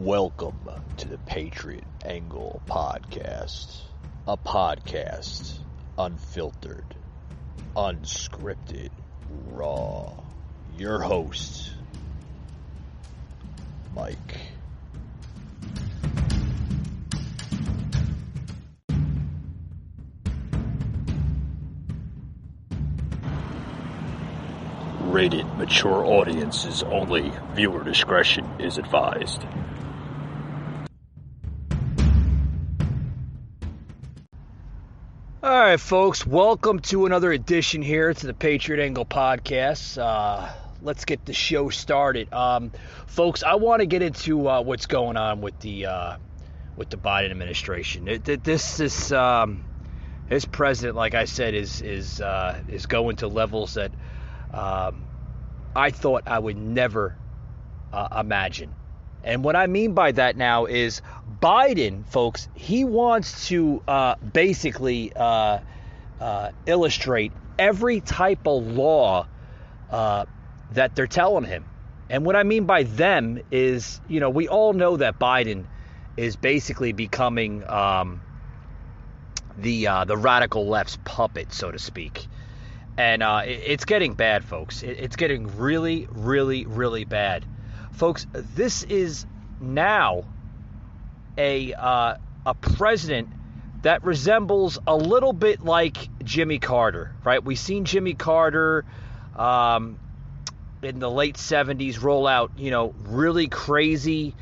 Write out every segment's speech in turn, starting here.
Welcome to the Patriot Angle Podcast, a podcast unfiltered, unscripted, raw. Your host, Mike. Rated mature audiences only. Viewer discretion is advised. All right, folks, welcome to another edition here to the Patriot Angle Podcast. Let's get the show started. Folks, I want to get into what's going on with the Biden administration. This president, like I said, is going to levels that I thought I would never imagine. And what I mean by that now is Biden, folks, he wants to basically illustrate every type of law that they're telling him. And what I mean by them is, we all know that Biden is basically becoming the radical left's puppet, so to speak. And it's getting bad, folks. It's getting really, really, really bad. Folks, this is now a president that resembles a little bit like Jimmy Carter, right? We've seen Jimmy Carter in the late 70s roll out, really crazy,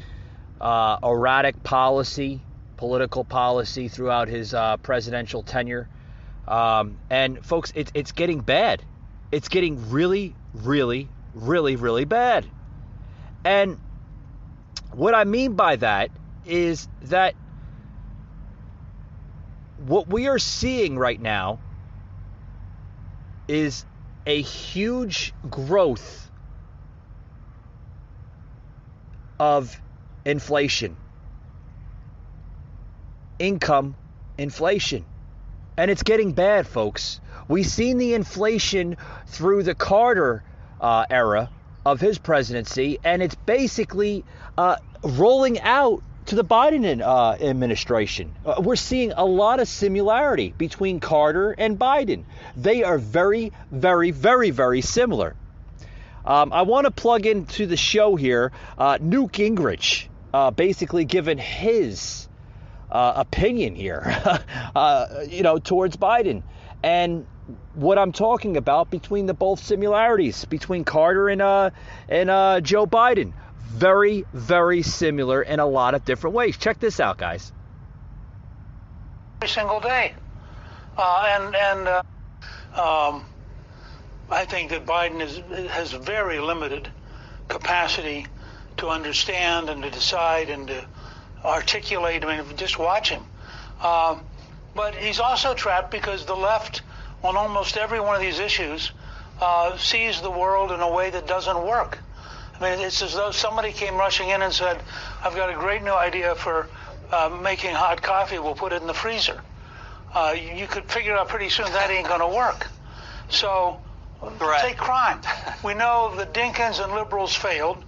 erratic political policy throughout his presidential tenure. And folks, it's getting bad. It's getting really, really, really, really bad. And what I mean by that is that what we are seeing right now is a huge growth of inflation, income inflation. And it's getting bad, folks. We've seen the inflation through the Carter era of his presidency, and it's basically rolling out to the Biden administration. We're seeing a lot of similarity between Carter and Biden. They are very, very, very, very similar. I want to plug into the show here Newt Gingrich, basically giving his opinion here, towards Biden. And what I'm talking about between the both similarities between Carter and Joe Biden. Very, very similar in a lot of different ways. Check this out, guys. Every single day. I think that Biden has very limited capacity to understand and to decide and to articulate. I mean, just watch him. But he's also trapped because the left, on almost every one of these issues, sees the world in a way that doesn't work. I mean, it's as though somebody came rushing in and said, I've got a great new idea for making hot coffee. We'll put it in the freezer. You could figure out pretty soon that ain't going to work. So, take crime. We know the Dinkins and liberals failed.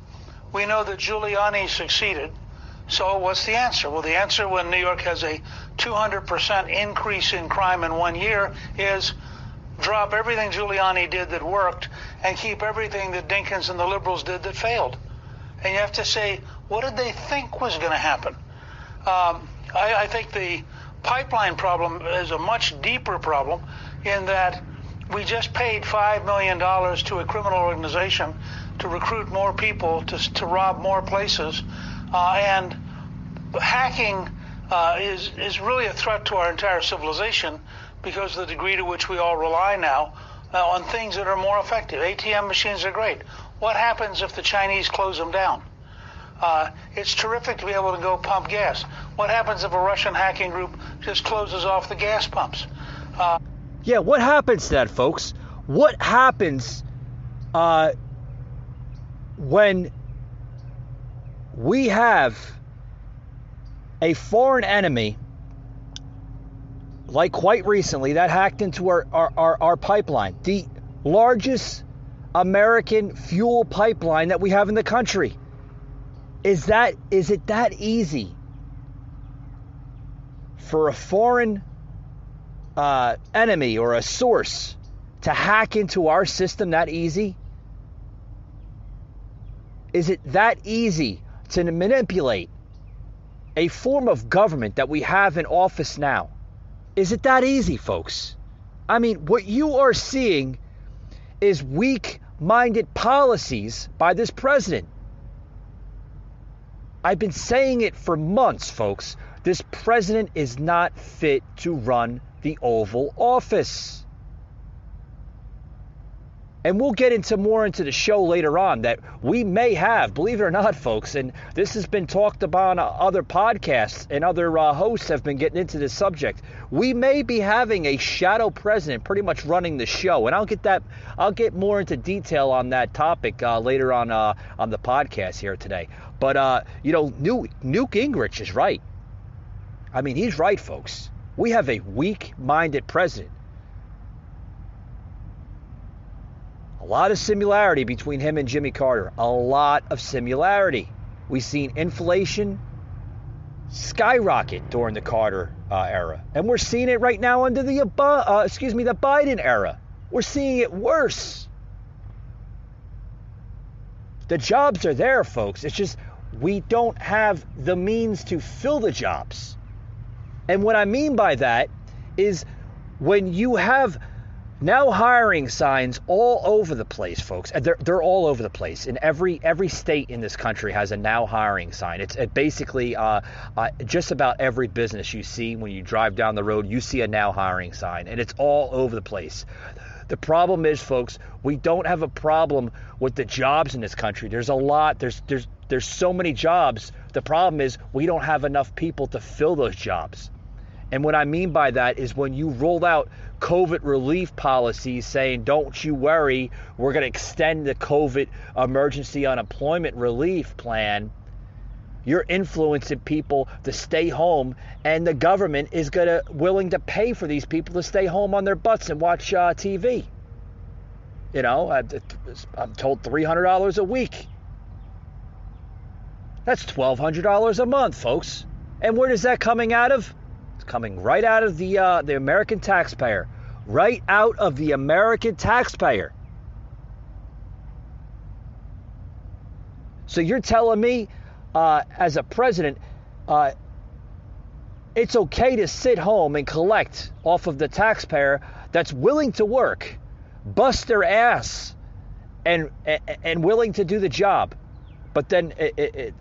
We know that Giuliani succeeded. So what's the answer? Well, the answer when New York has a 200% increase in crime in 1 year is drop everything Giuliani did that worked and keep everything that Dinkins and the liberals did that failed. And you have to say, what did they think was going to happen? I think the pipeline problem is a much deeper problem in that we just paid $5 million to a criminal organization to recruit more people, to rob more places. And hacking is really a threat to our entire civilization because of the degree to which we all rely now on things that are more effective. ATM machines are great. What happens if the Chinese close them down? It's terrific to be able to go pump gas. What happens if a Russian hacking group just closes off the gas pumps? Yeah, what happens to that, folks? What happens when we have a foreign enemy, like quite recently, that hacked into our pipeline, the largest American fuel pipeline that we have in the country? Is it that easy for a foreign enemy or a source to hack into our system that easy? Is it that easy to manipulate a form of government that we have in office now? Is it that easy, folks? I mean, what you are seeing is weak-minded policies by this president. I've been saying it for months, folks. This president is not fit to run the Oval Office. And we'll get more into the show later on that we may have, believe it or not, folks, and this has been talked about on other podcasts and other hosts have been getting into this subject. We may be having a shadow president pretty much running the show, and I'll get more into detail on that topic later on the podcast here today. But Newt Gingrich is right. I mean, he's right, folks. We have a weak-minded president. A lot of similarity between him and Jimmy Carter. A lot of similarity. We've seen inflation skyrocket during the Carter era. And we're seeing it right now under the Biden era. We're seeing it worse. The jobs are there, folks. It's just we don't have the means to fill the jobs. And what I mean by that is when you have now hiring signs all over the place, folks. They're all over the place. In every state in this country has a now hiring sign. It's basically just about every business you see when you drive down the road, you see a now hiring sign, and it's all over the place. The problem is, folks, we don't have a problem with the jobs in this country. There's a lot. There's so many jobs. The problem is we don't have enough people to fill those jobs. And what I mean by that is when you roll out COVID relief policies saying, don't you worry, we're going to extend the COVID emergency unemployment relief plan, you're influencing people to stay home, and the government is willing to pay for these people to stay home on their butts and watch TV. You know, I'm told $300 a week. That's $1,200 a month, folks. And where is that coming out of? It's coming right out of the American taxpayer. Right out of the American taxpayer. So you're telling me, as a president, it's okay to sit home and collect off of the taxpayer that's willing to work, bust their ass, and willing to do the job. But then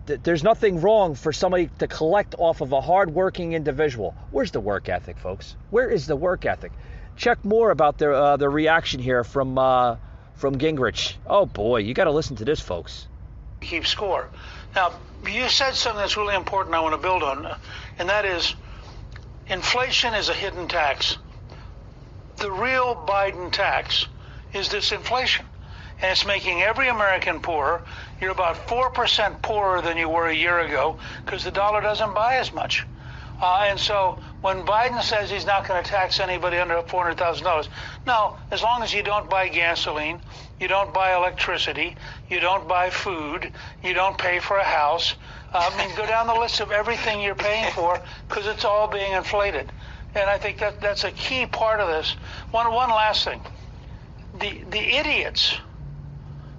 there's nothing wrong for somebody to collect off of a hardworking individual. Where's the work ethic, folks? Where is the work ethic? Check more about the reaction here from Gingrich. Oh boy, you got to listen to this, folks. Keep score. Now, you said something that's really important I want to build on, and that is inflation is a hidden tax. The real Biden tax is this inflation, and it's making every American poorer. You're about 4% poorer than you were a year ago because the dollar doesn't buy as much. And so when Biden says he's not going to tax anybody under $400,000, no, as long as you don't buy gasoline, you don't buy electricity, you don't buy food, you don't pay for a house. I mean, go down the list of everything you're paying for because it's all being inflated. And I think that's a key part of this. One last thing. The idiots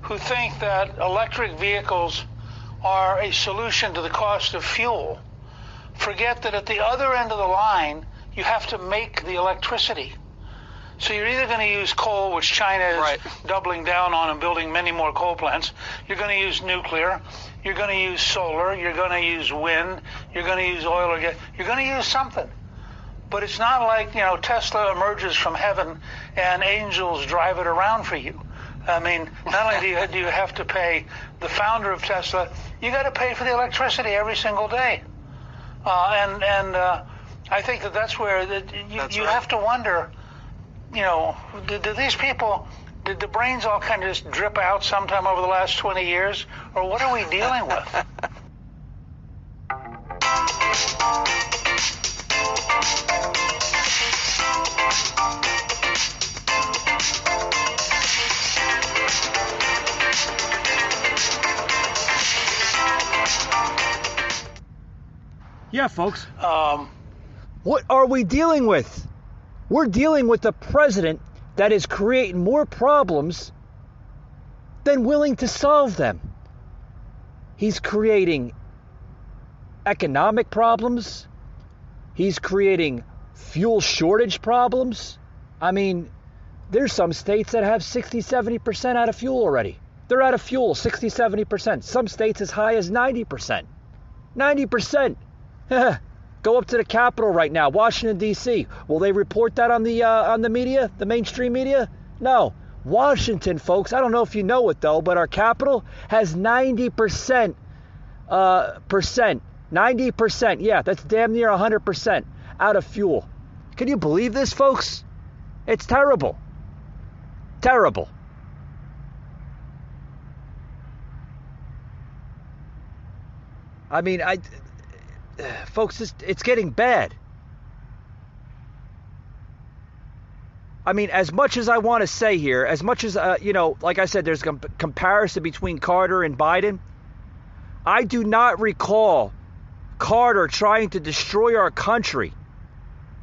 who think that electric vehicles are a solution to the cost of fuel forget that at the other end of the line, you have to make the electricity. So you're either going to use coal, which China is doubling down on and building many more coal plants. You're going to use nuclear. You're going to use solar. You're going to use wind. You're going to use oil or gas. You're going to use something. But it's not like, Tesla emerges from heaven and angels drive it around for you. I mean, not only do you have to pay the founder of Tesla, you got to pay for the electricity every single day. I think that's where you have to wonder, do these people, did the brains all kind of just drip out sometime over the last 20 years? Or what are we dealing with? Yeah, folks. Um, What are we dealing with? We're dealing with a president that is creating more problems than willing to solve them. He's creating economic problems. He's creating fuel shortage problems. I mean, there's some states that have 60-70% out of fuel already. They're out of fuel 60-70%. Some states as high as 90%. 90%. Go up to the Capitol right now, Washington, D.C. Will they report that on the media, the mainstream media? No. Washington, folks, I don't know if you know it, though, but our capital has 90%. 90%. Yeah, that's damn near 100% out of fuel. Can you believe this, folks? It's terrible. Terrible. I mean, folks, it's getting bad. I mean, as much as I want to say here, as much as, like I said, there's a comparison between Carter and Biden. I do not recall Carter trying to destroy our country.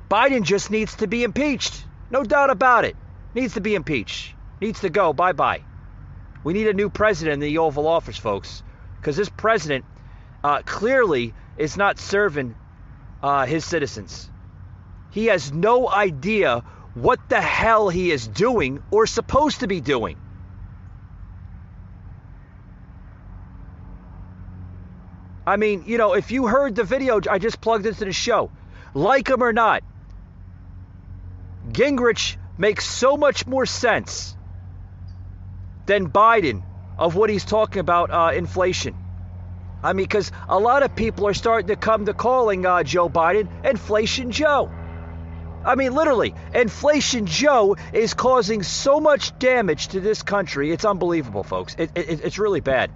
Biden just needs to be impeached. No doubt about it. Needs to be impeached. Needs to go. Bye-bye. We need a new president in the Oval Office, folks, because this president clearly is not serving his citizens. He has no idea what the hell he is doing or supposed to be doing. I mean, if you heard the video I just plugged into the show, like him or not, Gingrich makes so much more sense than Biden of what he's talking about inflation. I mean, because a lot of people are starting to come to calling Joe Biden Inflation Joe. I mean, literally, Inflation Joe is causing so much damage to this country. It's unbelievable, folks. It's really bad.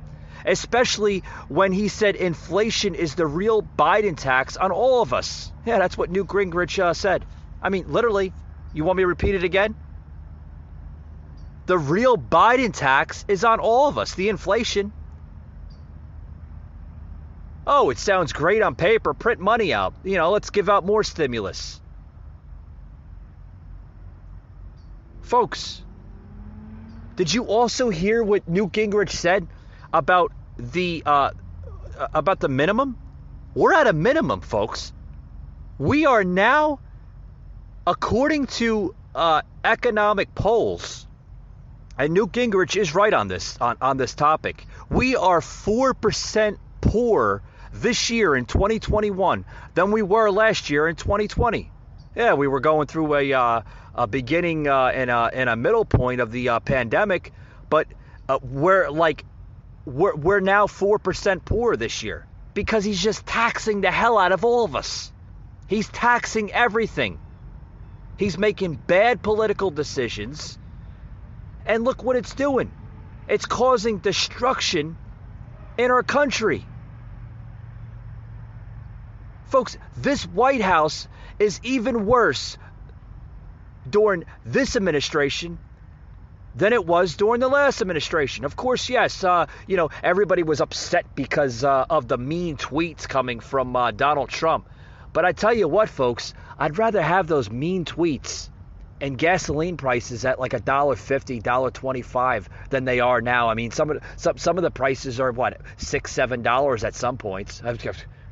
Especially when he said inflation is the real Biden tax on all of us. Yeah, that's what Newt Gingrich said. I mean, literally, you want me to repeat it again? The real Biden tax is on all of us, the inflation. Oh, it sounds great on paper. Print money out. Let's give out more stimulus. Folks, did you also hear what Newt Gingrich said about the minimum? We're at a minimum, folks. We are now, according to economic polls, and Newt Gingrich is right on this topic. We are 4% poorer this year in 2021 than we were last year in 2020. Yeah, we were going through a beginning and a middle point of the pandemic, but we're now 4% poorer this year because he's just taxing the hell out of all of us. He's taxing everything. He's making bad political decisions, and look what it's doing. It's causing destruction in our country. Folks, this White House is even worse during this administration than it was during the last administration. Of course, yes, everybody was upset because of the mean tweets coming from Donald Trump. But I tell you what, folks, I'd rather have those mean tweets and gasoline prices at like $1.50, $1.25 than they are now. I mean, some of the prices are what, $6, $7 at some points.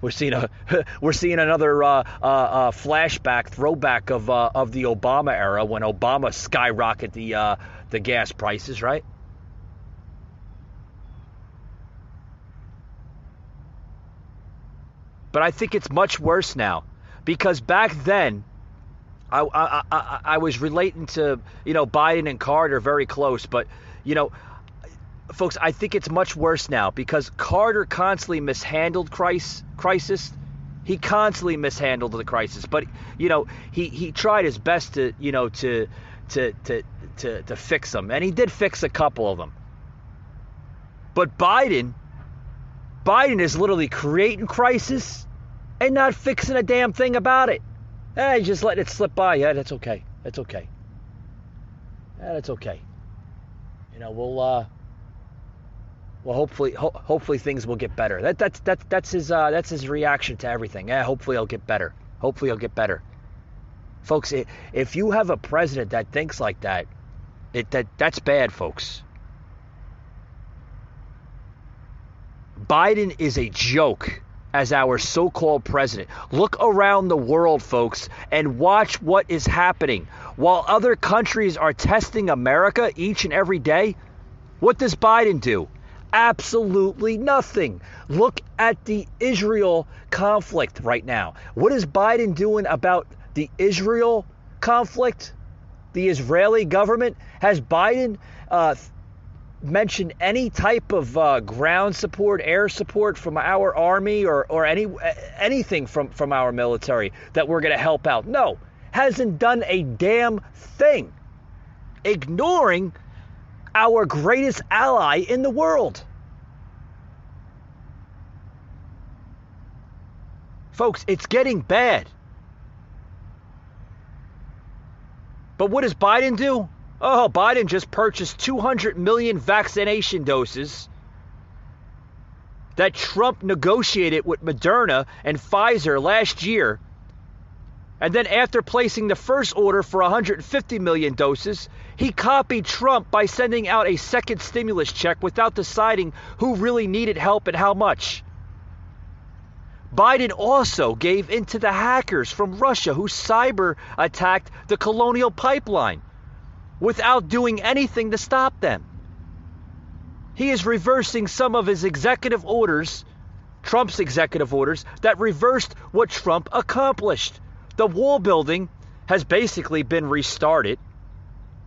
We're seeing another flashback, throwback of the Obama era when Obama skyrocketed the gas prices, right? But I think it's much worse now, because back then, I was relating to Biden and Carter very close, but folks, I think it's much worse now because Carter constantly mishandled crisis. He constantly mishandled the crisis, but he tried his best to fix them, and he did fix a couple of them. But Biden is literally creating crisis and not fixing a damn thing about it. He's just letting it slip by. Yeah, that's okay. That's okay. Yeah, that's okay. Well, hopefully things will get better. That's his reaction to everything. Yeah, hopefully it'll get better. Hopefully it'll get better. Folks, if you have a president that thinks like that, that's bad, folks. Biden is a joke as our so-called president. Look around the world, folks, and watch what is happening. While other countries are testing America each and every day, what does Biden do? Absolutely nothing. Look at the Israel conflict right now. What is Biden doing about the Israel conflict? The Israeli government? Has Biden mentioned any type of ground support, air support from our army or anything from our military that we're going to help out? No. Hasn't done a damn thing. Ignoring our greatest ally in the world. Folks, it's getting bad. But what does Biden do? Oh, Biden just purchased 200 million vaccination doses that Trump negotiated with Moderna and Pfizer last year. And then after placing the first order for 150 million doses, he copied Trump by sending out a second stimulus check without deciding who really needed help and how much. Biden also gave in to the hackers from Russia who cyber attacked the Colonial Pipeline without doing anything to stop them. He is reversing some of his executive orders, Trump's executive orders, that reversed what Trump accomplished. The wall building has basically been restarted.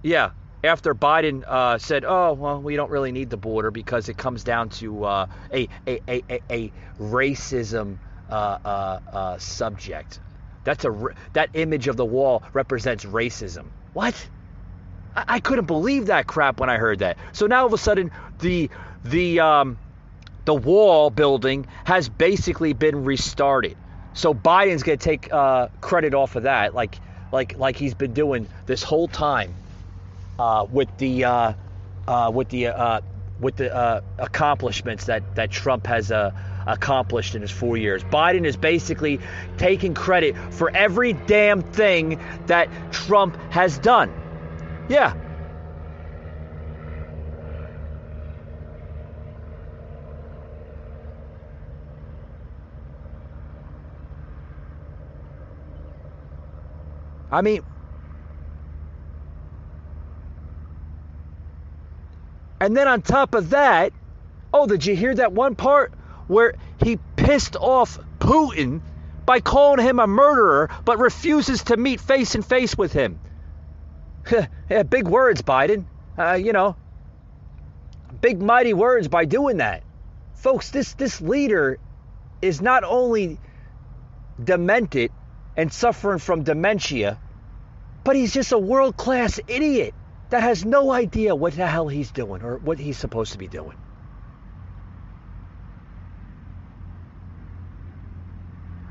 Yeah, after Biden said, "Oh, well, we don't really need the border because it comes down to a racism subject." That image of the wall represents racism. What? I couldn't believe that crap when I heard that. So now all of a sudden, the wall building has basically been restarted. So Biden's going to take credit off of that, like he's been doing this whole time with the accomplishments that Trump has accomplished in his 4 years. Biden is basically taking credit for every damn thing that Trump has done. Yeah. I mean, and then on top of that, oh, did you hear that one part where he pissed off Putin by calling him a murderer but refuses to meet face and face with him? Yeah, big words, Biden. Big mighty words by doing that. Folks, this leader is not only demented and suffering from dementia, but he's just a world-class idiot that has no idea what the hell he's doing or what he's supposed to be doing.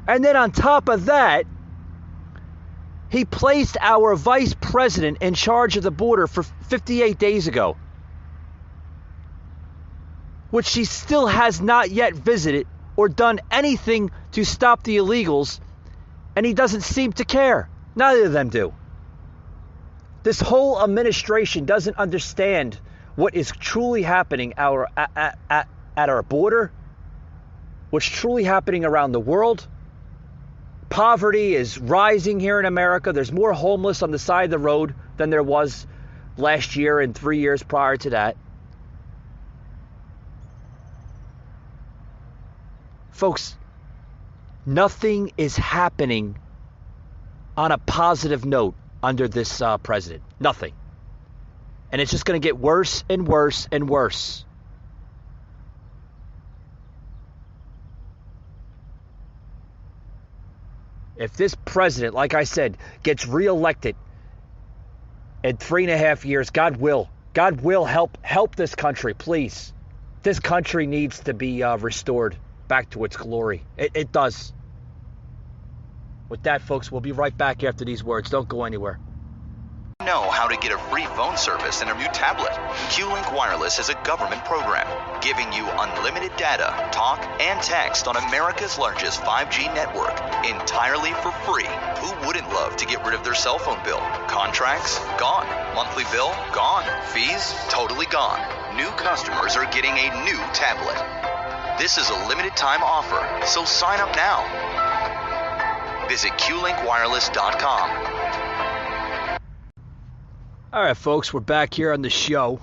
And then on top of that, he placed our vice president in charge of the border for 58 days ago, which she still has not yet visited or done anything to stop the illegals, and he doesn't seem to care. Neither of them do. This whole administration doesn't understand what is truly happening at our border, what's truly happening around the world. Poverty is rising here in America. There's more homeless on the side of the road than there was last year and 3 years prior to that. Folks, nothing is happening on a positive note under this president. Nothing. And it's just going to get worse and worse and worse. If this president, like I said, gets reelected in 3.5 years, God will help this country, please. This country needs to be restored back to its glory. It does. With that, folks, we'll be right back after these words. Don't go anywhere. Know how to get a free phone service and a new tablet. Q-Link Wireless is a government program giving you unlimited data, talk, and text on America's largest 5G network entirely for free. Who wouldn't love to get rid of their cell phone bill? Contracts? Gone. Monthly bill? Gone. Fees? Totally gone. New customers are getting a new tablet. This is a limited time offer, so sign up now. Visit QLinkWireless.com. All right, folks, we're back here on the show.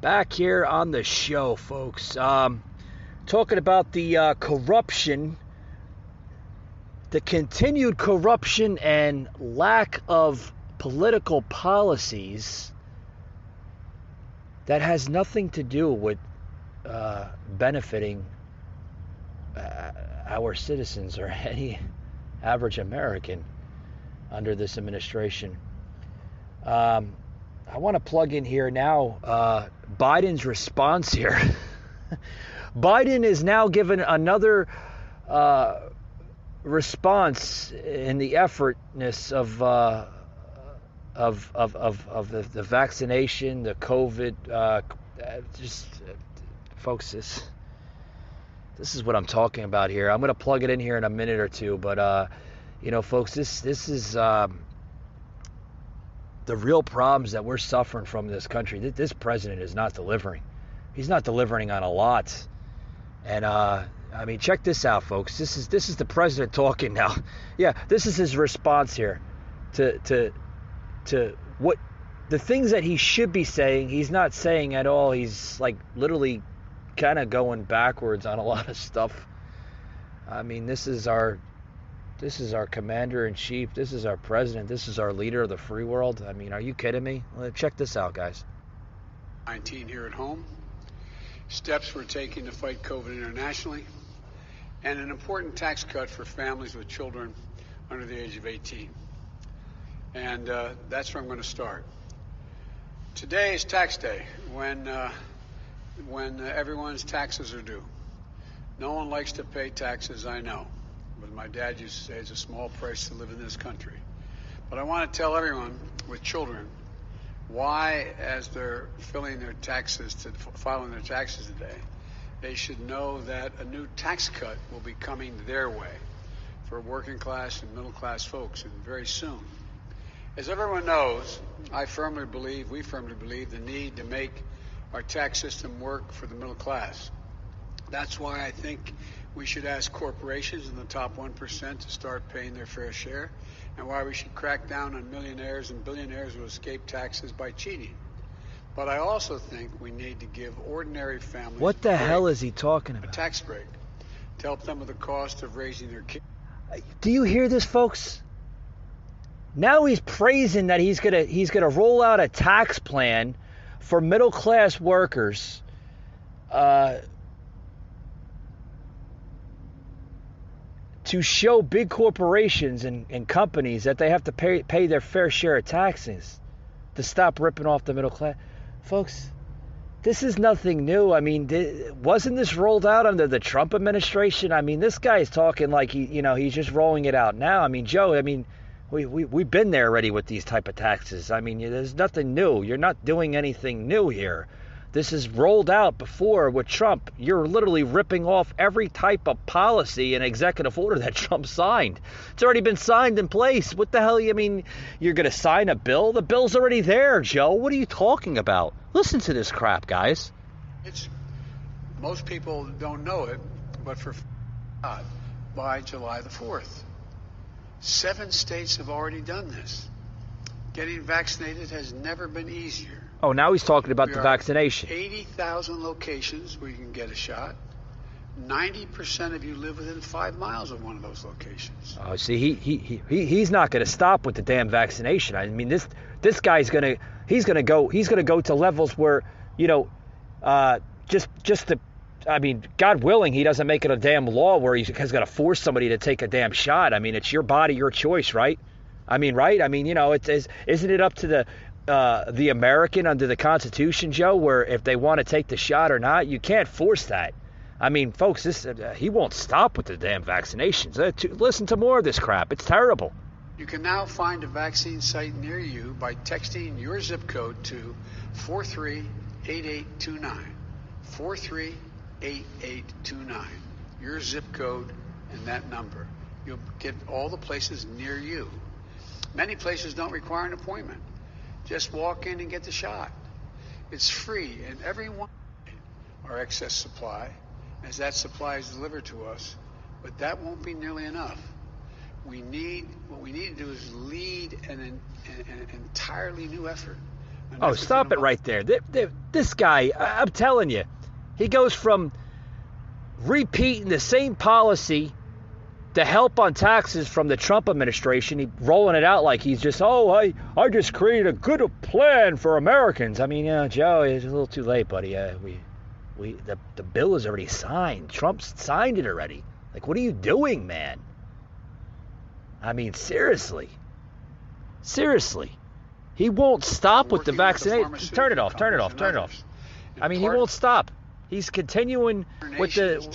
Folks. Talking about the corruption, the continued corruption and lack of political policies that has nothing to do with benefiting our citizens or any average American under this administration. I want to plug in here now Biden's response here. Biden is now given another response in the effortness of the vaccination, the COVID. Folks, this is what I'm talking about here. I'm going to plug it in here in a minute or two, but folks, this is the real problems that we're suffering from in this country. This president is not delivering. He's not delivering on a lot. And check this out, folks. This is the president talking now. Yeah, this is his response here to what the things that he should be saying. He's not saying at all. He's like literally kind of going backwards on a lot of stuff. This is our commander-in-chief. This is our president. This is our leader of the free world. Are you kidding me? Well, check this out, guys. 19 here at home. Steps we're taking to fight COVID internationally. And an important tax cut for families with children under the age of 18. And that's where I'm going to start. Today is tax day, when everyone's taxes are due. No one likes to pay taxes, I know. But my dad used to say it's a small price to live in this country. But I want to tell everyone with children why, as they're filing their taxes today, they should know that a new tax cut will be coming their way for working class and middle class folks, and very soon. As everyone knows, we firmly believe the need to make our tax system work for the middle class. That's why I think we should ask corporations in the top 1% to start paying their fair share, and why we should crack down on millionaires and billionaires who escape taxes by cheating. But I also think we need to give ordinary families what the hell is he talking about? A tax break to help them with the cost of raising their kids. Do you hear this, folks? Now he's praising that he's gonna roll out a tax plan for middle class workers. To show big corporations and companies that they have to pay their fair share of taxes to stop ripping off the middle class. Folks, this is nothing new. Wasn't this rolled out under the Trump administration? This guy is talking like he's just rolling it out now. Joe, we've been there already with these type of taxes. There's nothing new. You're not doing anything new here. This is rolled out before with Trump. You're literally ripping off every type of policy and executive order that Trump signed. It's already been signed in place. What the hell? You're going to sign a bill? The bill's already there, Joe. What are you talking about? Listen to this crap, guys. Most people don't know it, but for God, by July the 4th. 7 states have already done this. Getting vaccinated has never been easier. Oh, now he's talking about the vaccination. 80,000 locations where you can get a shot. 90% of you live within 5 miles of one of those locations. Oh, see, he's not going to stop with the damn vaccination. This guy's going to go to levels where, God willing, he doesn't make it a damn law where he's going to force somebody to take a damn shot. It's your body, your choice, right? Right? Isn't it up to the American under the Constitution, Joe, where if they want to take the shot or not, you can't force that. Folks, he won't stop with the damn vaccinations. Listen to more of this crap. It's terrible. You can now find a vaccine site near you by texting your zip code to 438829. 438829. Your zip code and that number. You'll get all the places near you. Many places don't require an appointment. Just walk in and get the shot. It's free, and everyone our excess supply, as that supply is delivered to us, but that won't be nearly enough. What we need to do is lead an entirely new effort. Oh, stop it right there. This guy, I'm telling you, he goes from repeating the same policy to help on taxes from the Trump administration, he rolling it out like he's just, I just created a good plan for Americans. I mean, Joe, it's a little too late, buddy. The bill is already signed. Trump's signed it already. Like, what are you doing, man? I mean, seriously. He won't stop with the vaccination. Turn it off. I mean, he won't stop. He's continuing with this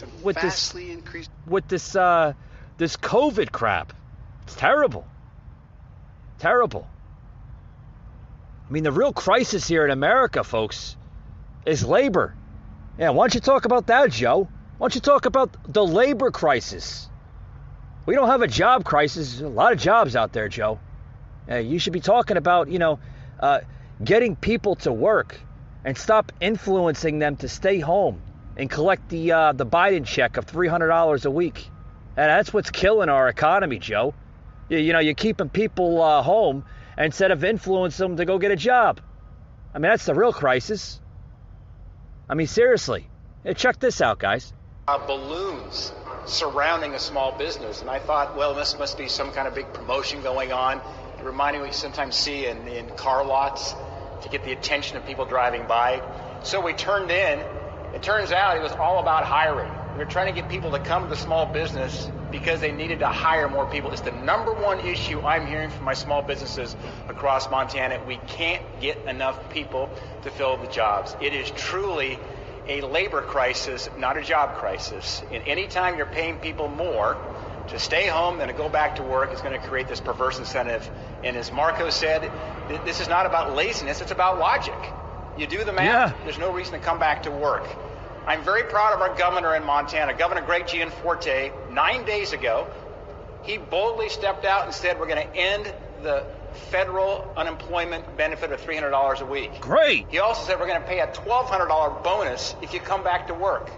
COVID crap. It's terrible. I mean, the real crisis here in America, folks, is labor. Yeah, why don't you talk about that, Joe? Why don't you talk about the labor crisis? We don't have a job crisis. There's a lot of jobs out there, Joe. You should be talking about, getting people to work and stop influencing them to stay home and collect the Biden check of $300 a week. And that's what's killing our economy, Joe. You're keeping people home instead of influencing them to go get a job. I mean, that's the real crisis. I mean, seriously. Hey, check this out, guys. Balloons surrounding a small business. And I thought, well, this must be some kind of big promotion going on. It reminded me what you sometimes see in car lots to get the attention of people driving by. So we turned in. It turns out it was all about hiring. We were trying to get people to come to the small business because they needed to hire more people. It's the number one issue I'm hearing from my small businesses across Montana. We can't get enough people to fill the jobs. It is truly a labor crisis, not a job crisis. And anytime you're paying people more to stay home than to go back to work, it's going to create this perverse incentive. And as Marco said, this is not about laziness, it's about logic. You do the math, There's no reason to come back to work. I'm very proud of our governor in Montana, Governor Greg Gianforte. 9 days ago, he boldly stepped out and said we're going to end the federal unemployment benefit of $300 a week. Great. He also said we're going to pay a $1,200 bonus if you come back to work.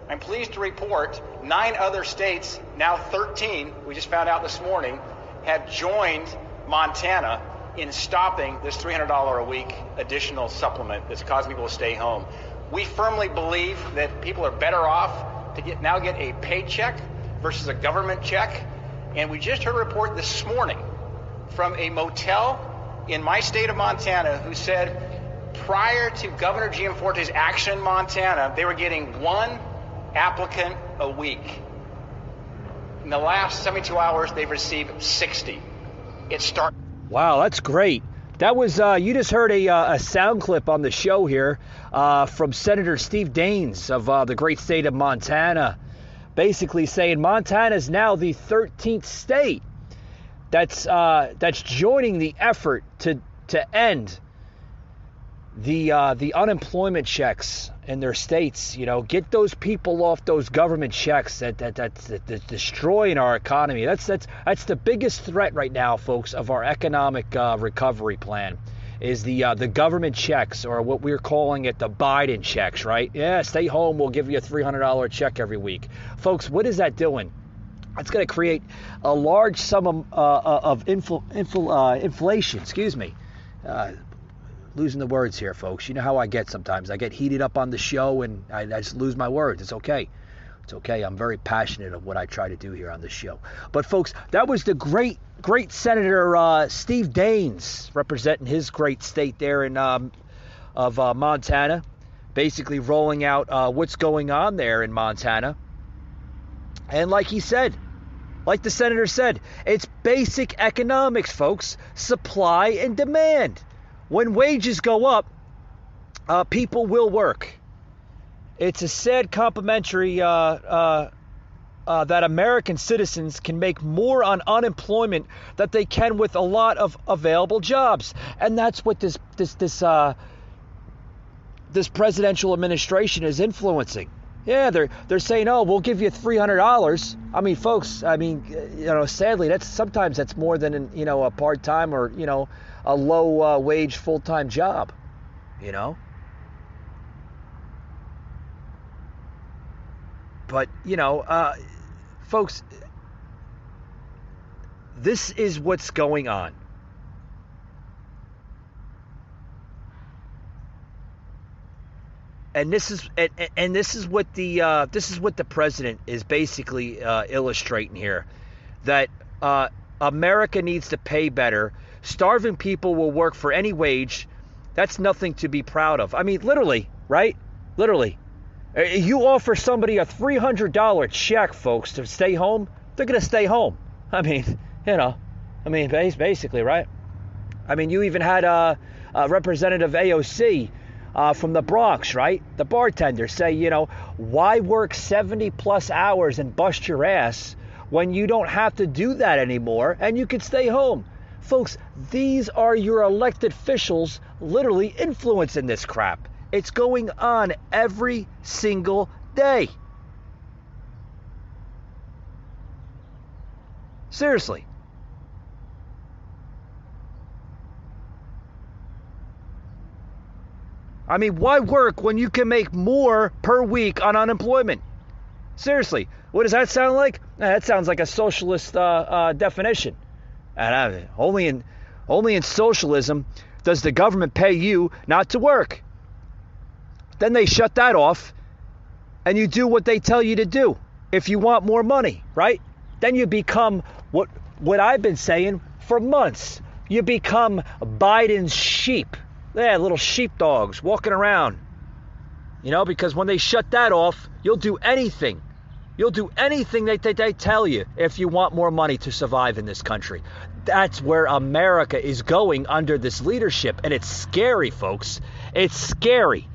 I'm pleased to report 9 other states, now 13, we just found out this morning, have joined Montana in stopping this $300 a week additional supplement that's causing people to stay home. We firmly believe that people are better off to get a paycheck versus a government check. And we just heard a report this morning from a motel in my state of Montana who said prior to Governor Gianforte's action in Montana, they were getting 1 applicant a week. In the last 72 hours, they've received 60. Wow, that's great. That was, you just heard a sound clip on the show here from Senator Steve Daines of the great state of Montana, basically saying Montana is now the 13th state that's joining the effort to end the unemployment checks in their states. Get those people off those government checks that's destroying our economy. That's the biggest threat right now, folks, of our economic recovery plan is the government checks, or what we're calling it, the Biden checks, right? Yeah, stay home, we'll give you a $300 check every week. Folks, what is that doing? It's going to create a large sum of inflation. Excuse me. Losing the words here, folks. You know how I get sometimes. I get heated up on the show and I just lose my words. It's okay. It's okay. I'm very passionate of what I try to do here on this show. But, folks, that was the great Senator Steve Daines representing his great state there in Montana, basically rolling out what's going on there in Montana. And like he said, like the senator said, it's basic economics, folks. Supply and demand. When wages go up, people will work. It's a sad complimentary that American citizens can make more on unemployment that they can with a lot of available jobs. And that's what this presidential administration is influencing. Yeah, they're saying, oh, we'll give you $300. I mean, folks, sadly, that's more than a part-time or a low wage full-time job. But folks, this is what's going on. And this is what the president is basically illustrating here, that America needs to pay better. Starving people will work for any wage. That's nothing to be proud of. I mean, literally, right? Literally, you offer somebody a $300 check, folks, to stay home, they're going to stay home. I mean, basically, right? I mean, you even had a Representative AOC. From the Bronx, right? The bartender say, why work 70 plus hours and bust your ass when you don't have to do that anymore and you can stay home? Folks, these are your elected officials literally influencing this crap. It's going on every single day. Seriously. I mean, why work when you can make more per week on unemployment? Seriously, what does that sound like? That sounds like a socialist definition. And only in socialism does the government pay you not to work. Then they shut that off, and you do what they tell you to do. If you want more money, right? Then you become what I've been saying for months. You become Biden's sheep. Yeah, little sheepdogs walking around. Because when they shut that off, you'll do anything. You'll do anything they tell you if you want more money to survive in this country. That's where America is going under this leadership. And it's scary, folks. It's scary.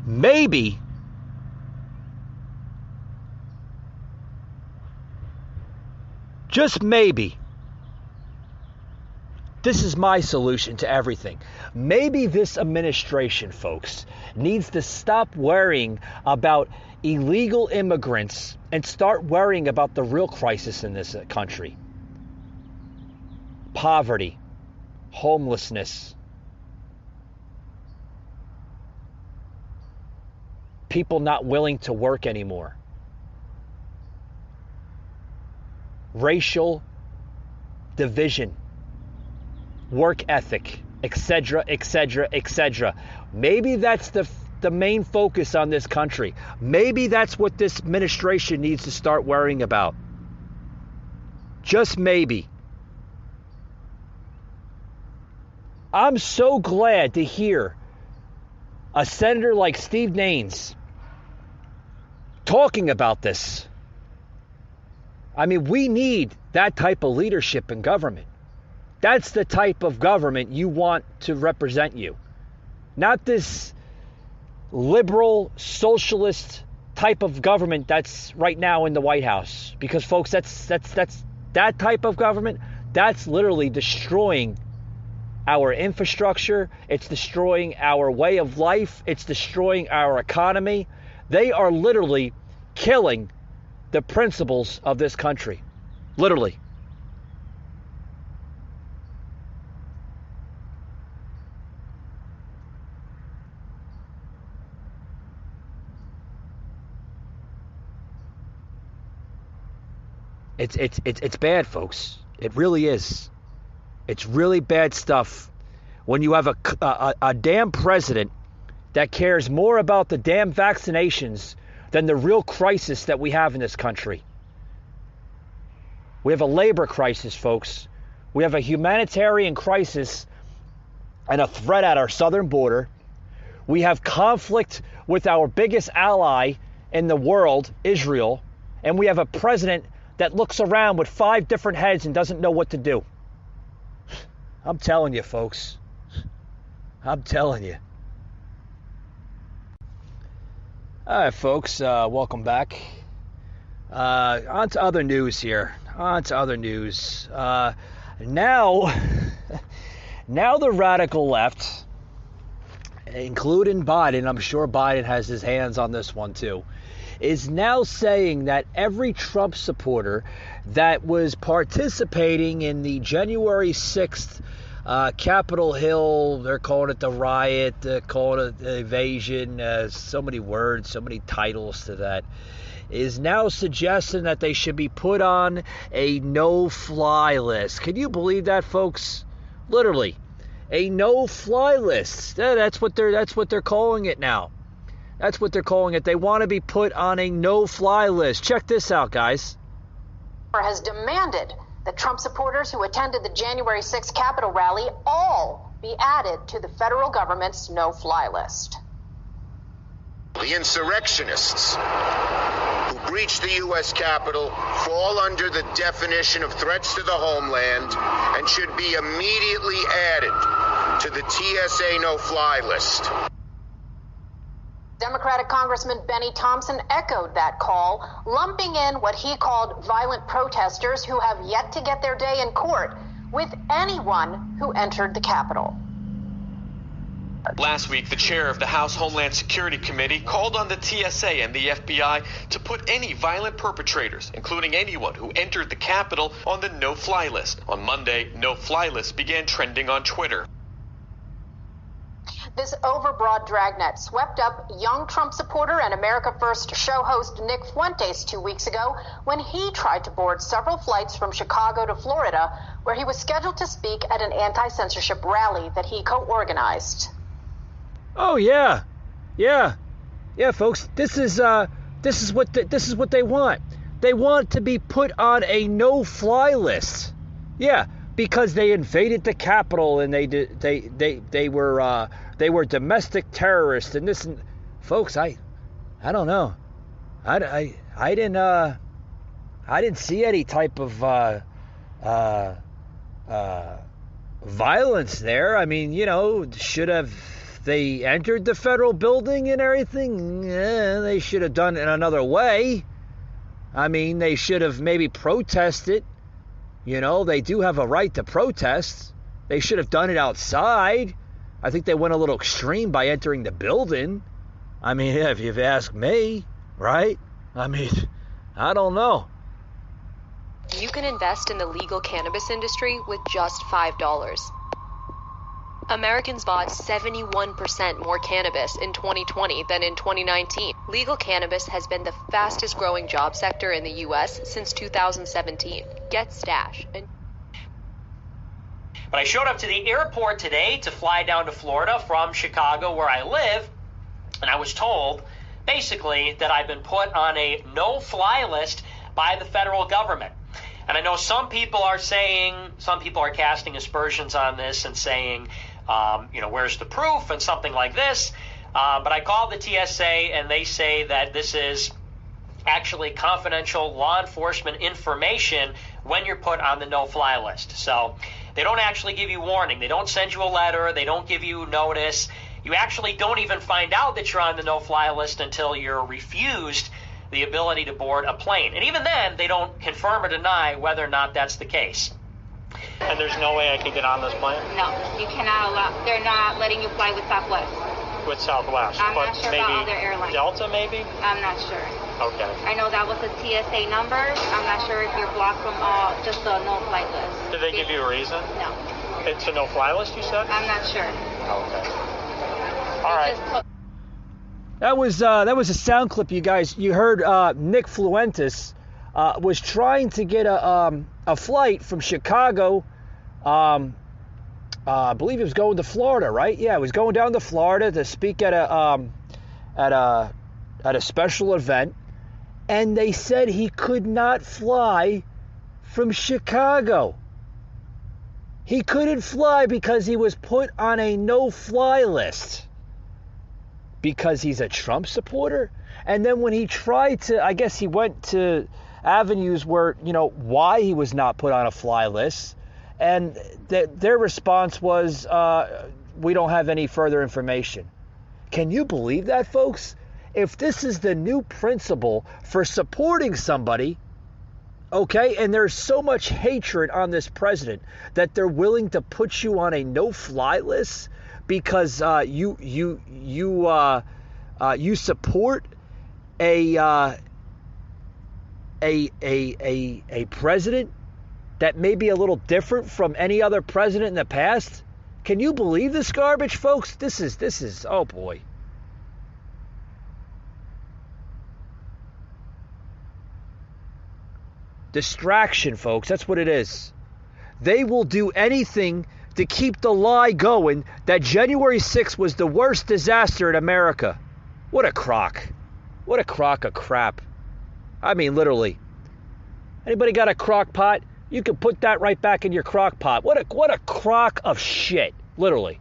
Maybe just maybe, this is my solution to everything. Maybe this administration, folks, needs to stop worrying about illegal immigrants and start worrying about the real crisis in this country. Poverty, homelessness, people not willing to work anymore. Racial division, work ethic, etc., etc., etc. Maybe that's the main focus on this country. Maybe that's what this administration needs to start worrying about. Just maybe. I'm so glad to hear a senator like Steve Naines talking about this. I mean, we need that type of leadership in government. That's the type of government you want to represent you. Not this liberal, socialist type of government that's right now in the White House. Because, folks, that's that type of government, that's literally destroying our infrastructure. It's destroying our way of life. It's destroying our economy. They are literally killing the principles of this country. Literally. It's bad, folks. It really is. It's really bad stuff when you have a damn president that cares more about the damn vaccinations than the real crisis that we have in this country. We have a labor crisis, folks. We have a humanitarian crisis and a threat at our southern border. We have conflict with our biggest ally in the world, Israel. And we have a president that looks around with 5 different heads and doesn't know what to do. I'm telling you, folks. I'm telling you. All right, folks, welcome back. On to other news here. Now, now the radical left, including Biden, I'm sure Biden has his hands on this one too, is now saying that every Trump supporter that was participating in the January 6th Capitol Hill, they're calling it the riot, they're calling it the invasion, so many words, so many titles to that, is now suggesting that they should be put on a no-fly list. Can you believe that, folks? Literally, a no-fly list. That's what they're calling it now. That's what they're calling it. They want to be put on a no-fly list. Check this out, guys. Has demanded that Trump supporters who attended the January 6th Capitol rally all be added to the federal government's no-fly list. The insurrectionists who breached the U.S. Capitol fall under the definition of threats to the homeland and should be immediately added to the TSA no-fly list. Democratic Congressman Benny Thompson echoed that call, lumping in what he called violent protesters who have yet to get their day in court with anyone who entered the Capitol. Last week, the chair of the House Homeland Security Committee called on the TSA and the FBI to put any violent perpetrators, including anyone who entered the Capitol, on the no-fly list. On Monday, no-fly list began trending on Twitter. This overbroad dragnet swept up young Trump supporter and America First show host Nick Fuentes 2 weeks ago when he tried to board several flights from Chicago to Florida, where he was scheduled to speak at an anti-censorship rally that he co-organized. Oh yeah, folks. This is what they want. They want to be put on a no-fly list. Yeah, because they invaded the Capitol and they were domestic terrorists and this and folks. I don't know. I didn't see any type of violence there. I mean, should have they entered the federal building and everything? They should have done it another way. I mean, they should have maybe protested. They do have a right to protest. They should have done it outside. I think they went a little extreme by entering the building. I mean, if you've asked me, right? I mean, I don't know. You can invest in the legal cannabis industry with just $5. Americans bought 71% more cannabis in 2020 than in 2019. Legal cannabis has been the fastest growing job sector in the U.S. since 2017. Get Stash. But I showed up to the airport today to fly down to Florida from Chicago, where I live, and I was told, basically, that I've been put on a no-fly list by the federal government. And I know some people are casting aspersions on this and saying, where's the proof and something like this. But I called the TSA and they say that this is actually confidential law enforcement information when you're put on the no-fly list. So they don't actually give you warning. They don't send you a letter. They don't give you notice. You actually don't even find out that you're on the no-fly list until you're refused the ability to board a plane. And even then, they don't confirm or deny whether or not that's the case. And there's no way I can get on this plane? No, you cannot allow. They're not letting you fly with Southwest. With Southwest? I'm not sure maybe about other airlines. Delta, maybe? I'm not sure. Okay. I know that was a TSA number. I'm not sure if you're blocked from just the no-fly list. Did they give you a reason? No. It's a no-fly list, you said? I'm not sure. Okay. All right. That was a sound clip, you guys. You heard Nick Fuentes was trying to get a flight from Chicago. I believe he was going to Florida, right? Yeah, he was going down to Florida to speak at a special event, and they said he could not fly from Chicago. He couldn't fly because he was put on a no-fly list. Because he's a Trump supporter? And then when he tried to, I guess he went to avenues where, why he was not put on a fly list. And their response was, we don't have any further information. Can you believe that, folks? If this is the new principle for supporting somebody, okay, and there's so much hatred on this president that they're willing to put you on a no-fly list because you support a president that may be a little different from any other president in the past. Can you believe this garbage, folks? This is oh boy. Distraction, folks. That's what it is. They will do anything to keep the lie going that January 6th was the worst disaster in America. What a crock. What a crock of crap. I mean, literally. Anybody got a crock pot? You can put that right back in your crock pot. What a crock of shit. Literally.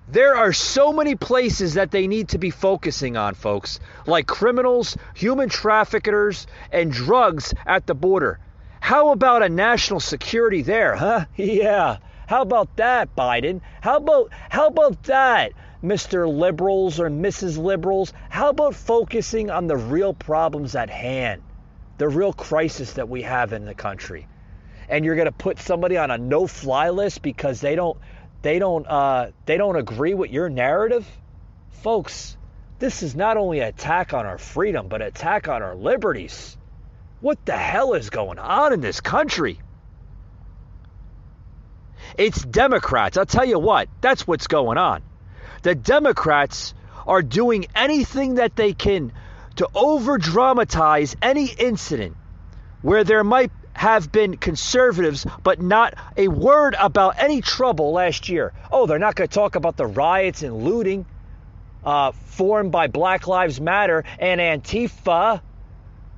There are so many places that they need to be focusing on, folks, like criminals, human traffickers, and drugs at the border. How about a national security there, huh? Yeah. How about that, Biden? How about that, Mr. Liberals or Mrs. Liberals? How about focusing on the real problems at hand, the real crisis that we have in the country? And you're going to put somebody on a no-fly list because they don't agree with your narrative? Folks, this is not only an attack on our freedom, but an attack on our liberties. What the hell is going on in this country? It's Democrats. I'll tell you what, that's what's going on. The Democrats are doing anything that they can to over-dramatize any incident where there might have been conservatives, but not a word about any trouble last year. Oh, they're not going to talk about the riots and looting formed by Black Lives Matter and Antifa.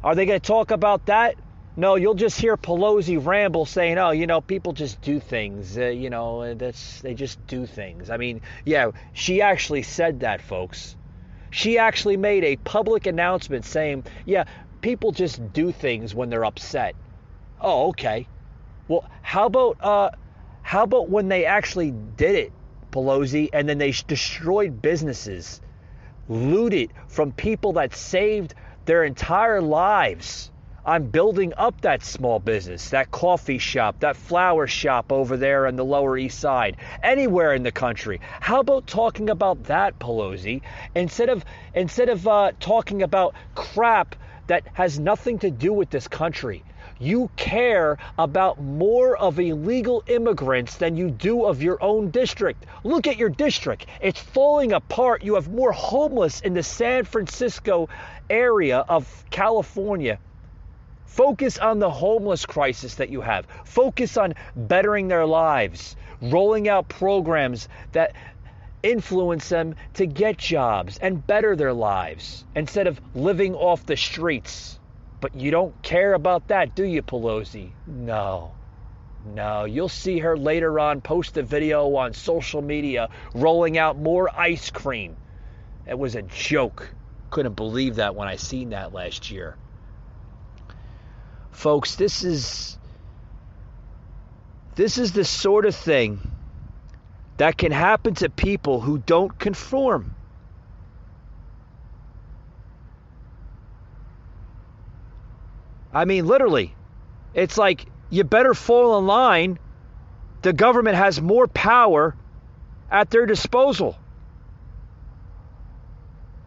Are they going to talk about that? No, you'll just hear Pelosi ramble saying, oh, people just do things. They just do things. I mean, yeah, she actually said that, folks. She actually made a public announcement saying, yeah, people just do things when they're upset. Oh, okay. Well, how about when they actually did it, Pelosi, and then they destroyed businesses, looted from people that saved their entire lives on building up that small business, that coffee shop, that flower shop over there on the Lower East Side, anywhere in the country. How about talking about that, Pelosi, instead of talking about crap that has nothing to do with this country? You care about more of illegal immigrants than you do of your own district. Look at your district. It's falling apart. You have more homeless in the San Francisco area of California. Focus on the homeless crisis that you have. Focus on bettering their lives, rolling out programs that influence them to get jobs and better their lives instead of living off the streets. But you don't care about that, do you, Pelosi? No. You'll see her later on post a video on social media rolling out more ice cream. It was a joke. Couldn't believe that when I seen that last year. Folks, this is the sort of thing that can happen to people who don't conform. I mean, literally, it's like you better fall in line. The government has more power at their disposal.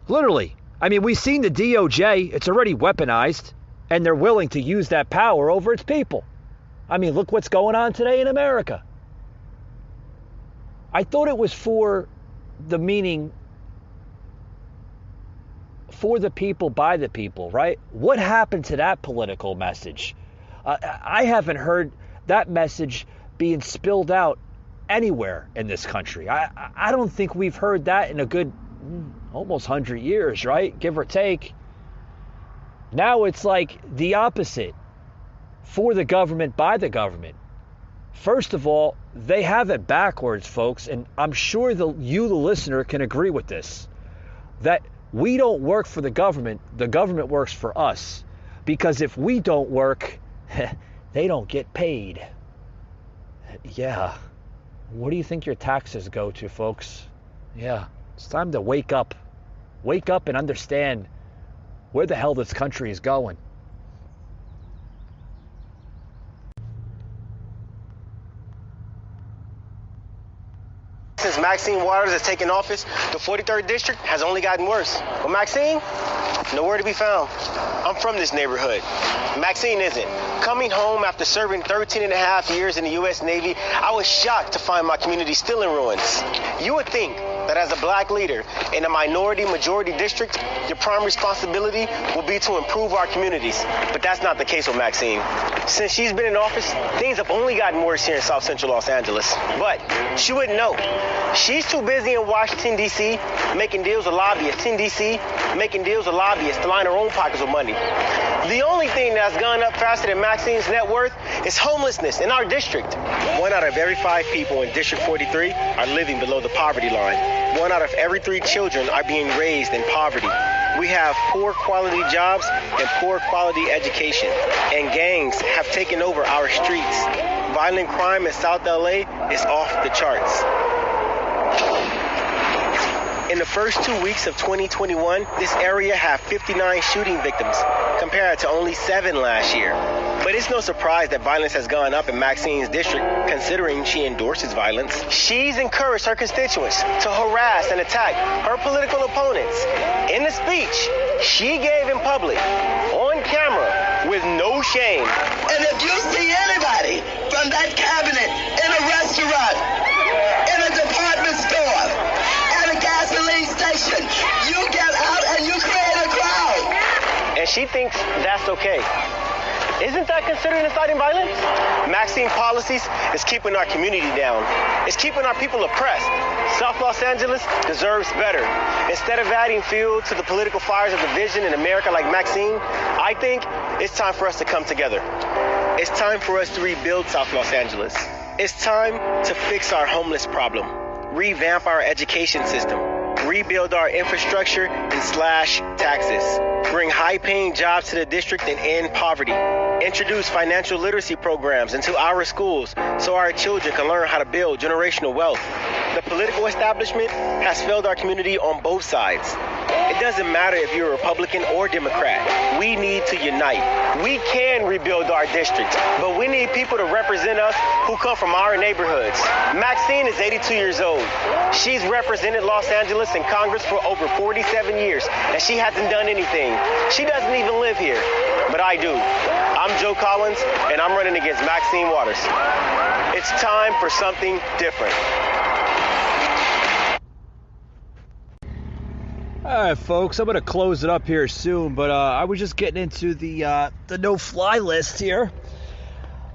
Literally. I mean, we've seen the DOJ. It's already weaponized, and they're willing to use that power over its people. I mean, look what's going on today in America. I thought it was for the meaning for the people, by the people, right? What happened to that political message? I haven't heard that message being spilled out anywhere in this country. I don't think we've heard that in a good almost 100 years, right? Give or take. Now it's like the opposite. For the government, by the government. First of all, they have it backwards, folks, and I'm sure you, the listener, can agree with this. That we don't work for the government works for us. Because if we don't work, they don't get paid. Yeah. Where do you think your taxes go to, folks? Yeah, it's time to wake up. Wake up and understand where the hell this country is going. Since Maxine Waters has taken office, the 43rd District has only gotten worse. But Maxine, nowhere to be found. I'm from this neighborhood. Maxine isn't. Coming home after serving 13 and a half years in the U.S. Navy, I was shocked to find my community still in ruins. You would think that as a black leader in a minority-majority district, your prime responsibility will be to improve our communities. But that's not the case with Maxine. Since she's been in office, things have only gotten worse here in South Central Los Angeles. But she wouldn't know. She's too busy in Washington, D.C., making deals with lobbyists in D.C., making deals with lobbyists to line her own pockets with money. The only thing that's gone up faster than Maxine's net worth is homelessness in our district. 1 out of every 5 people in District 43 are living below the poverty line. 1 out of every 3 children are being raised in poverty. We have poor quality jobs and poor quality education. And gangs have taken over our streets. Violent crime in South LA is off the charts. In the first 2 weeks of 2021, this area had 59 shooting victims, compared to only 7 last year. But it's no surprise that violence has gone up in Maxine's district, considering she endorses violence. She's encouraged her constituents to harass and attack her political opponents. In the speech she gave in public, on camera, with no shame. And if you see anybody from that cabinet in a restaurant, in a department store, at a gasoline station, you get out and you create a crowd. And she thinks that's okay. Isn't that considered inciting violence? Maxine policies is keeping our community down. It's keeping our people oppressed. South Los Angeles deserves better. Instead of adding fuel to the political fires of division in America like Maxine, I think it's time for us to come together. It's time for us to rebuild South Los Angeles. It's time to fix our homeless problem, revamp our education system, rebuild our infrastructure and slash taxes, bring high-paying jobs to the district and end poverty, introduce financial literacy programs into our schools so our children can learn how to build generational wealth. The political establishment has failed our community on both sides. It doesn't matter if you're a Republican or Democrat. We need to unite. We can rebuild our district, but we need people to represent us who come from our neighborhoods. Maxine is 82 years old. She's represented Los Angeles in Congress for over 47 years, and she hasn't done anything. She doesn't even live here, but I do. I'm Joe Collins, and I'm running against Maxine Waters. It's time for something different. All right, folks, I'm going to close it up here soon, but I was just getting into the no-fly list here.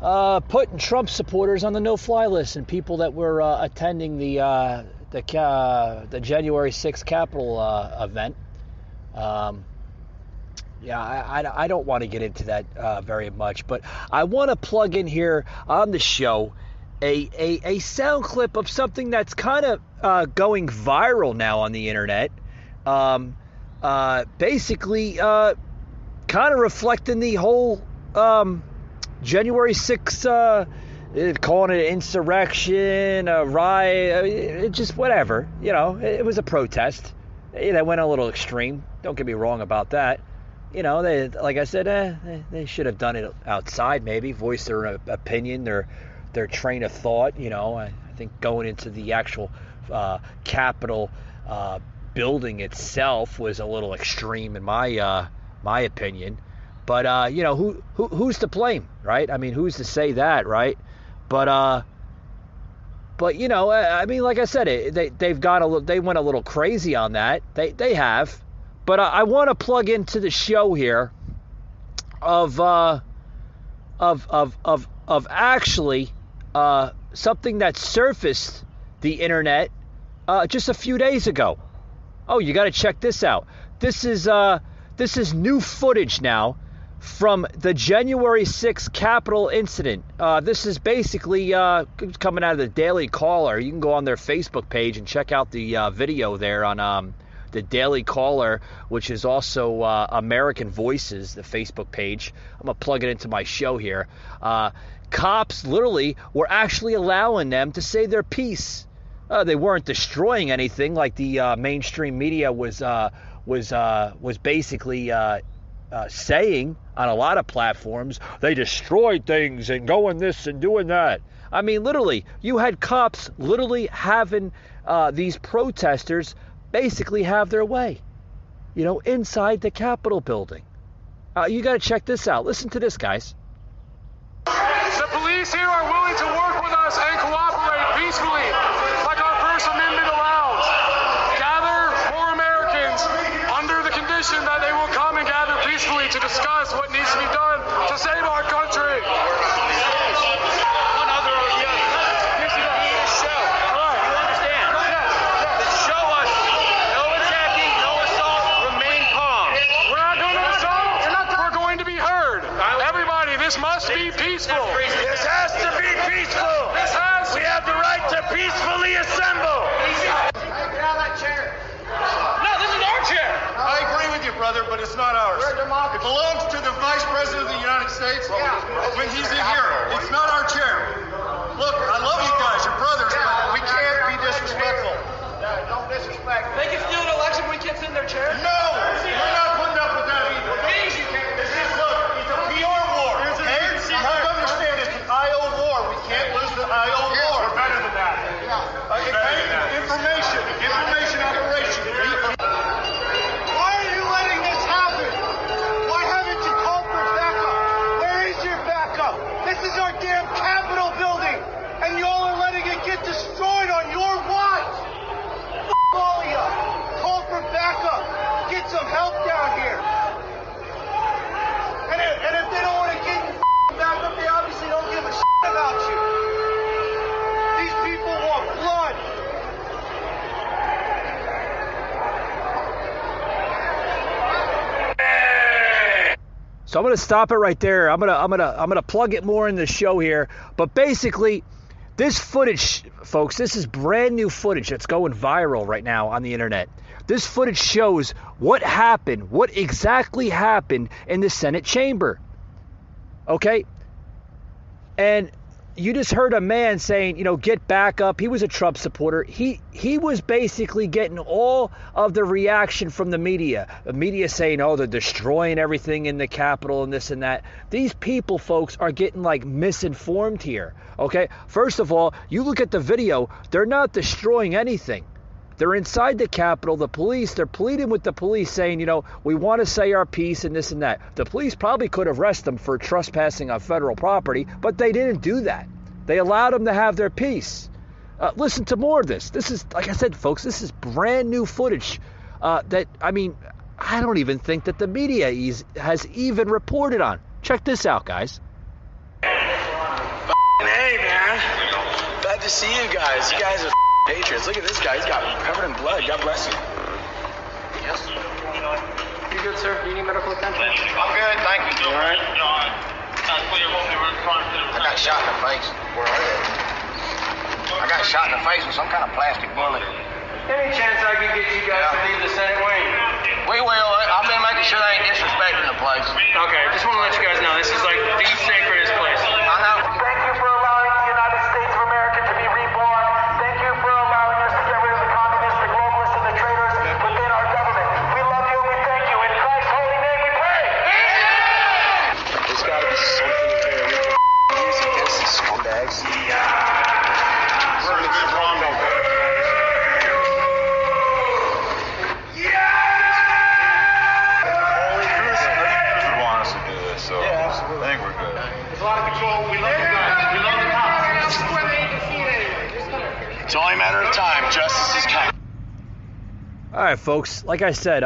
Putting Trump supporters on the no-fly list and people that were attending the January 6th Capitol event. I don't want to get into that very much, but I want to plug in here on the show a sound clip of something that's kind of going viral now on the internet. Basically, kind of reflecting the whole January 6th, calling it an insurrection, a riot, just whatever. You know, it was a protest. They went a little extreme. Don't get me wrong about that. You know, they, like I said, they should have done it outside, maybe voice their opinion, their train of thought. You know, I think going into the actual Capitol building itself was a little extreme in my opinion. But you know, who's to blame, right? I mean, who's to say that, right? But you know, I mean, like I said, they went a little crazy on that. They have. But I want to plug into the show here of actually something that surfaced the internet just a few days ago. Oh, you got to check this out. This is new footage now from the January 6th Capitol incident. This is basically coming out of the Daily Caller. You can go on their Facebook page and check out the video there on the Daily Caller, which is also American Voices, the Facebook page. I'm going to plug it into my show here. Cops literally were actually allowing them to say their piece. They weren't destroying anything like the mainstream media was basically saying on a lot of platforms. They destroyed things and going this and doing that. I mean, literally, you had cops literally having these protesters basically have their way, inside the Capitol building. You got to check this out. Listen to this, guys. The police here are willing to work with us and cooperate peacefully, like our First Amendment allows. Gather more Americans under the condition that they will come and gather peacefully to discuss what needs to be done to save our country. This must be peaceful. This has to be peaceful. We have the right to peacefully assemble. Get out of that chair. No, this is our chair. I agree with you, brother, but it's not ours. We're a democracy. It belongs to the Vice President of the United States when he's in here. It's not our chair. Look, I love you guys. You're brothers, but we can't be disrespectful. Don't disrespect. They can steal an election when we can't sit in their chair? No, we're not putting up with that either. Please, you can't. Look, it's a PR war. You have to understand it's an IO war. We can't lose the IO war. We're better than that. Information operation. Why are you letting this happen? Why haven't you called for backup? Where is your backup? This is our damn Capitol building, and y'all are letting it get destroyed on your watch. All of you, call for backup. Get some help down here. And if they don't want to get you back up, they obviously don't give a shit about you. These people want blood. So I'm going to stop it right there. I'm going to plug it more in the show here. But basically, this footage, folks, this is brand new footage that's going viral right now on the internet. This footage shows what happened, what exactly happened in the Senate chamber. Okay? And you just heard a man saying, get back up. He was a Trump supporter. He was basically getting all of the reaction from the media. The media saying, they're destroying everything in the Capitol and this and that. These people, folks, are getting misinformed here. Okay? First of all, you look at the video, they're not destroying anything. They're inside the Capitol. The police, they're pleading with the police saying, we want to say our piece and this and that. The police probably could have arrested them for trespassing on federal property, but they didn't do that. They allowed them to have their peace. Listen to more of this. This is, like I said, folks, this is brand new footage I don't even think that the media has even reported on. Check this out, guys. Hey, man. Glad to see you guys. You guys are patriots. Look at this guy. He's got covered in blood. God bless you. Yes. You good, sir? Do you need medical attention? I'm good. Thank you. All right. I got shot in the face. Where are you? I got shot in the face with some kind of plastic bullet. Any chance I could get you guys to leave the Senate wing? We will. I've been making sure they ain't disrespecting the place. Okay, just want to let you guys know this is like the sacredest place. I know. Thank you for allowing the United States of America to be reborn. Thank you for allowing us to get rid of the communists, the globalists, and the traitors within our government. We love you and we thank you. In Christ's holy name we pray. There's got to be something here we can use against these scumbags. Something's wrong though. So I think we're good. There's a lot of control. We love you guys. We love the cops. It's only a matter of time. Justice is coming. All right, folks. Like I said,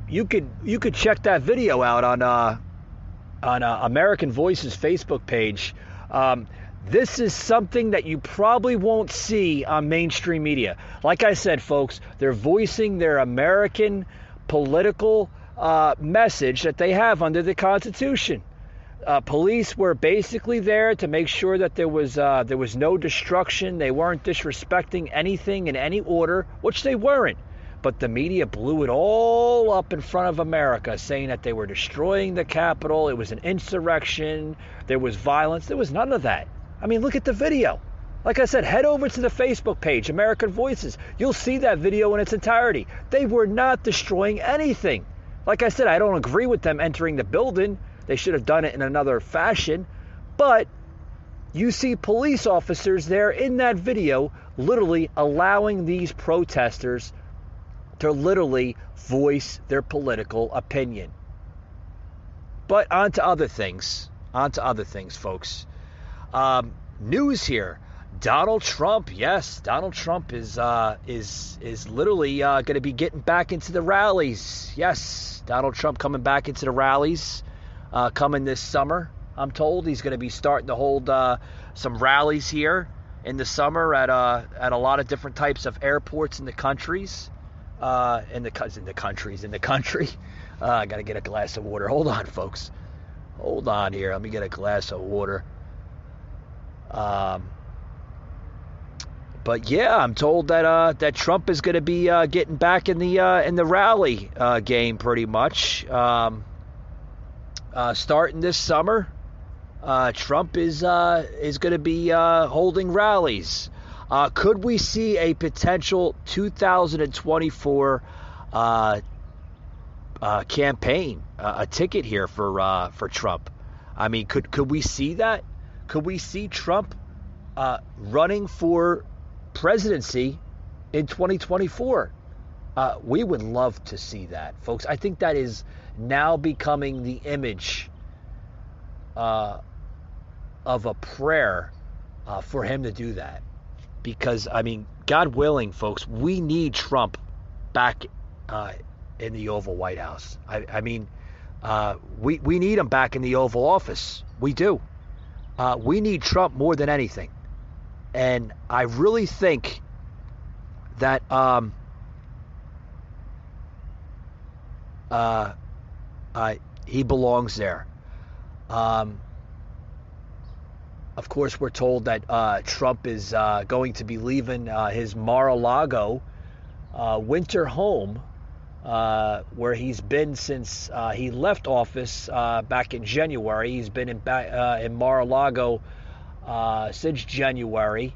you could check that video out on American Voices Facebook page. This is something that you probably won't see on mainstream media. Like I said, folks, they're voicing their American political message that they have under the Constitution. Police were basically there to make sure that there was no destruction. They weren't disrespecting anything in any order, which they weren't. But the media blew it all up in front of America, saying that they were destroying the Capitol. It was an insurrection. There was violence. There was none of that. I mean, look at the video. Like I said, head over to the Facebook page, American Voices. You'll see that video in its entirety. They were not destroying anything. Like I said, I don't agree with them entering the building. They should have done it in another fashion. But you see police officers there in that video literally allowing these protesters to literally voice their political opinion. But on to other things. Folks. News here. Donald Trump, yes, Donald Trump is literally going to be getting back into the rallies. Yes, Donald Trump coming back into the rallies coming this summer. I'm told he's going to be starting to hold some rallies here in the summer at a lot of different types of airports in the countries. In the country. I got to get a glass of water. Hold on, folks. Hold on here. Let me get a glass of water. But yeah, I'm told that Trump is going to be getting back in the rally game pretty much. Starting this summer, Trump is going to be holding rallies. Could we see a potential 2024 campaign, a ticket here for Trump? I mean, could we see that? Could we see Trump running for presidency in 2024? We would love to see that, folks. I think that is now becoming the image of a prayer for him to do that. Because, I mean, God willing, folks, we need Trump back in the Oval White House. I mean, we need him back in the Oval Office. We do. We need Trump more than anything. And I really think that he belongs there. Of course, we're told that Trump is going to be leaving his Mar-a-Lago winter home, where he's been since he left office back in January. He's been in Mar-a-Lago since January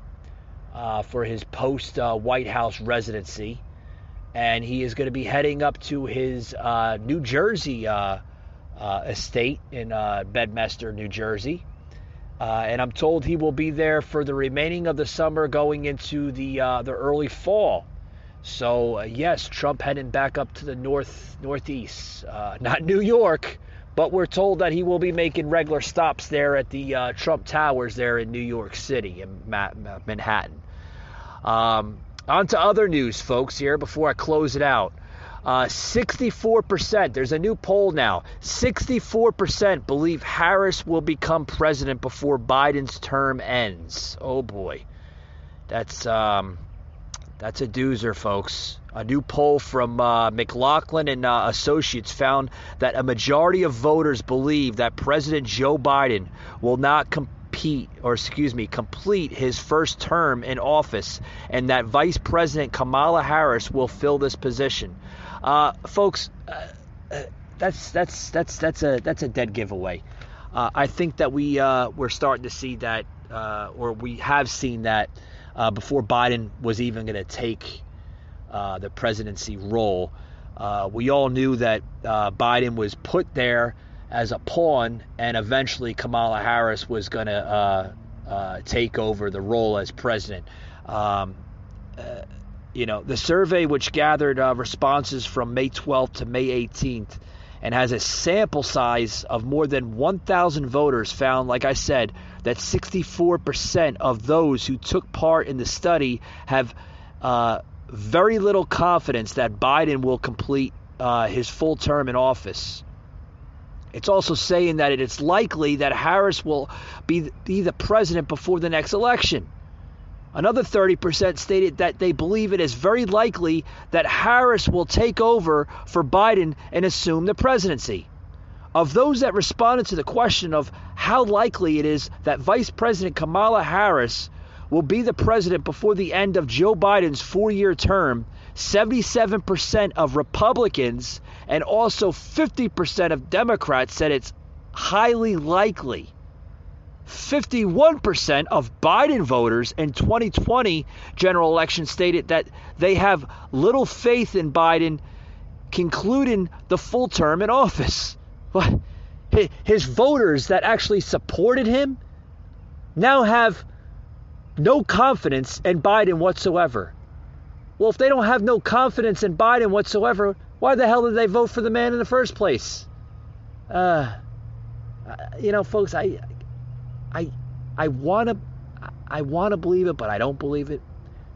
for his post-White House residency. And he is going to be heading up to his New Jersey estate in Bedminster, New Jersey. And I'm told he will be there for the remaining of the summer going into the early fall. So, yes, Trump heading back up to the northeast. Not New York, but we're told that he will be making regular stops there at the Trump Towers there in New York City, in Manhattan. On to other news, folks, here before I close it out. 64%, there's a new poll now, 64% believe Harris will become president before Biden's term ends. Oh boy, that's a doozer, folks. A new poll from McLaughlin and Associates found that a majority of voters believe that President Joe Biden will not complete his first term in office, and that Vice President Kamala Harris will fill this position. Folks, that's a dead giveaway. I think that we're starting to see that, or we have seen that before Biden was even going to take the presidency role. We all knew that Biden was put there as a pawn, and eventually Kamala Harris was going to take over the role as president. The survey, which gathered responses from May 12th to May 18th and has a sample size of more than 1,000 voters, found, like I said, that 64% of those who took part in the study have very little confidence that Biden will complete his full term in office. It's also saying that it is likely that Harris will be the president before the next election. Another 30% stated that they believe it is very likely that Harris will take over for Biden and assume the presidency. of those that responded to the question of how likely it is that Vice President Kamala Harris will be the president before the end of Joe Biden's 4-year term, 77% of Republicans and also 50% of Democrats said it's highly likely. 51% of Biden voters in 2020 general election stated that they have little faith in Biden concluding the full term in office. His voters that actually supported him now have no confidence in Biden whatsoever. Well, if they don't have no confidence in Biden whatsoever, why the hell did they vote for the man in the first place? Folks, I want to believe it, but I don't believe it.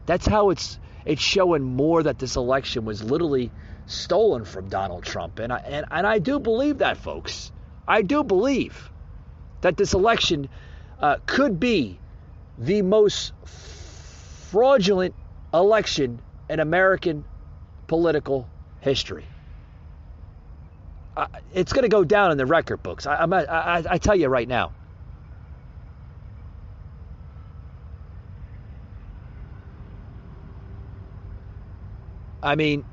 That's how it's showing more that this election was literally stolen from Donald Trump, and I do believe that, folks. I do believe that this election could be the most fraudulent election in American political history. It's going to go down in the record books. I tell you right now. I mean,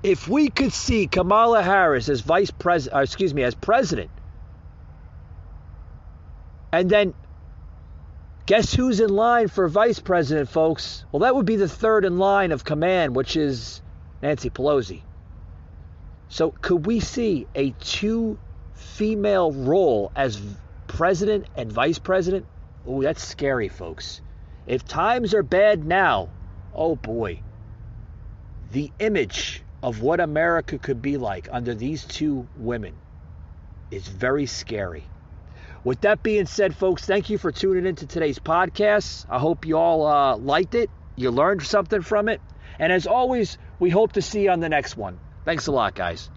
if we could see Kamala Harris as as president, and then guess who's in line for vice president, folks? Well, that would be the third in line of command, which is Nancy Pelosi. So could we see a 2-female role as president and vice president? Oh, that's scary, folks. If times are bad now, oh boy, the image of what America could be like under these 2 women is very scary. With that being said, folks, thank you for tuning into today's podcast. I hope you all liked it. You learned something from it. And as always, we hope to see you on the next one. Thanks a lot, guys.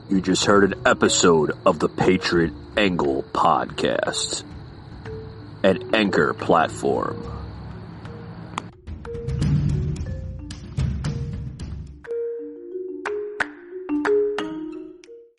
You just heard an episode of the Patriot Angle podcast, an Anchor platform.